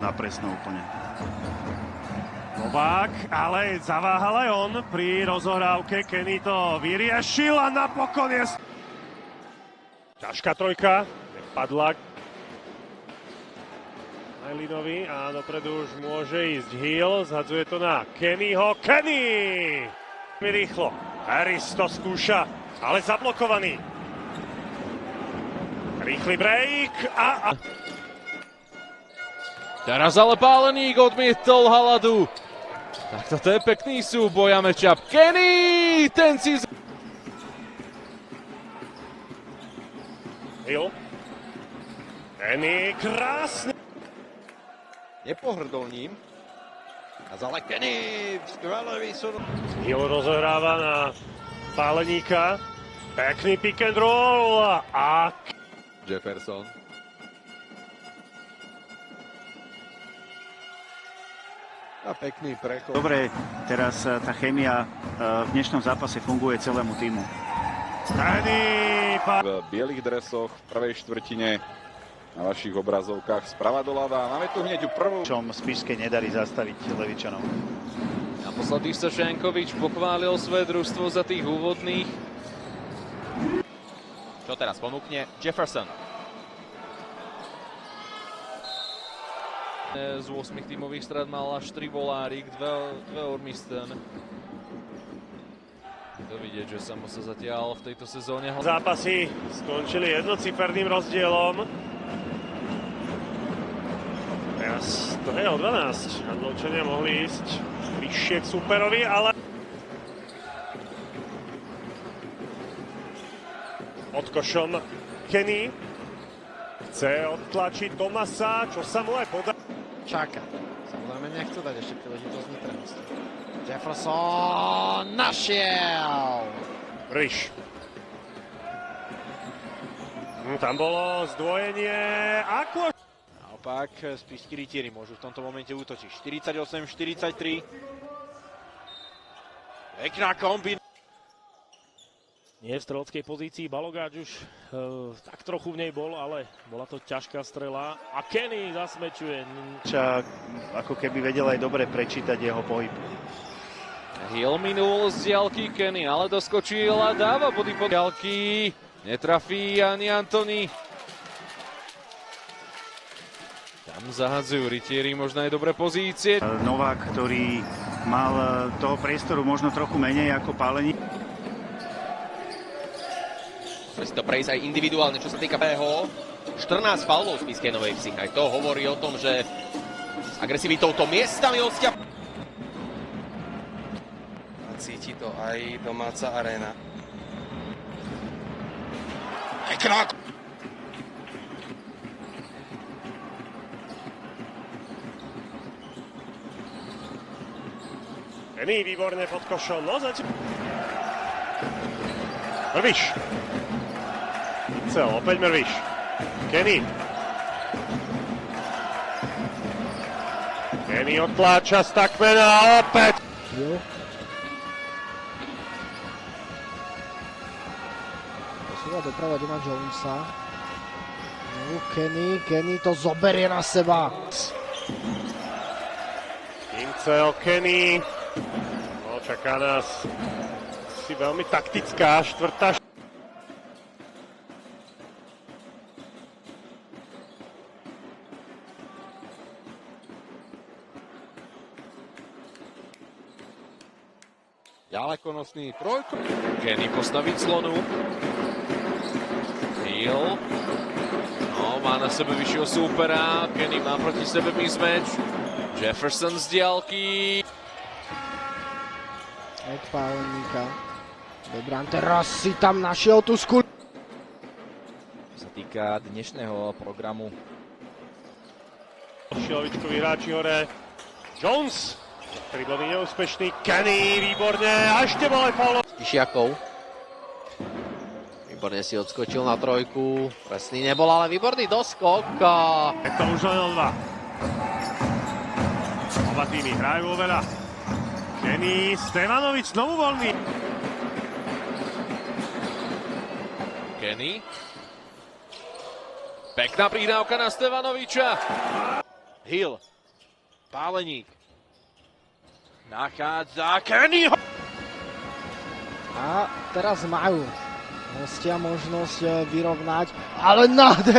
a presno úplne. Novák, ale zaváhal aj on pri rozohrávke. Kenny to vyriešil a napokon je... Ťažká trojka, padla Linovi a dopredu už môže ísť Hill, zhadzuje to na Kennyho. Kenny! Rýchlo, Harris to skúša, ale zablokovaný. Rýchly break a... Teraz ale Páleník odmietol Haladu. Tak toto je pekný súboj a matchup. Kenny! Ten si... Hill. Kenny, krásne. Nepohrdol ním. A ale Kenny skvelé výsunu. Hill rozohráva na Páleníka. Pekný pick and roll a... Jefferson. A pekný prechod. Dobre, teraz tá chémia v dnešnom zápase funguje celému týmu. Kenny! V bielých dresoch v prvej štvrtine na vašich obrazovkách sprava doľava. Máme tu hneď prvú. Čom Spišskej nedarí zastaviť Levičanov. Naposledy sa Šankovič pochválil svoje družstvo za tých úvodných. Čo teraz ponúkne Jefferson. Z 8 tímových strát mal až 3 volárik, 2 Ormiston. To vidieť, že Samo sa zatiaľ v tejto sezóne... Zápasy skončili jednociferným rozdielom. Teraz to je o 12. Handlovčania mohli ísť vyššie k superovi, ale... Pod košom Kenny. Chce odtlačiť Thomasa, čo sa mu aj podá. Čaká. Samozrejme nechce dať ešte príležitosť Nitrenosti. Jefferson našiel! Ryš. Tam bolo zdvojenie. Ako? Naopak, spišskí rytieri môžu v tomto momente útočiť. 48-43. Pekná kombinácia. Nie v streleckej pozícii, Balogáč už tak trochu v nej bol, ale bola to ťažká strela a Kenny zasmečuje. Ako keby vedel aj dobre prečítať jeho pohyb. Hill minul z diaľky, Kenny ale doskočil a dáva body pod diaľky. Netrafí ani Antony. Tam zahadzujú rytieri možno aj dobré pozície. Novák, ktorý mal toho priestoru možno trochu menej ako Páleník. Musí to prejsť aj individuálne, čo sa týka PH. 14 faulov z Spišskej Novej Vsi. Aj to hovorí o tom, že s agresivitou to miestami hostia. Cíti to aj domáca aréna. Pekná. Kenny výborne pod košom. No zatiaľ. Mrviš. Chcel, opäť Mrviš. Kenny. Kenny odtláča Stackmana opäť. Posúva doprava doma Jonesa. No, Kenny to zoberie na seba. Kým chcel Kenny. No, čaká nás si veľmi taktická štvrtá. Ďalekonosný trojko. Kenny postaviť clonu. Hill. No, má na sebe vyššieho súpera. Kenny má proti sebe mismatch. Jefferson z diaľky. Od Páleníka. Dobrán, teraz si tam našiel tú skúšku. Čo sa týka dnešného programu. Šilovičkoví hráči hore. Jones. Tribony neúspešný. Kenny, výborne. A ešte bol aj faul. Tišiakov. Výborne si odskočil na trojku. Presný nebol, ale výborný doskok. Je to už len o 2. Oba týmy hrajú oveľa. Kenny, Stevanovič znovu voľný. Kenny. Pekná prihrávka na Stevanoviča. Hill Páleník. Nachádza Kennyho. A teraz majú hostia možnosť vyrovnať, ale nádherný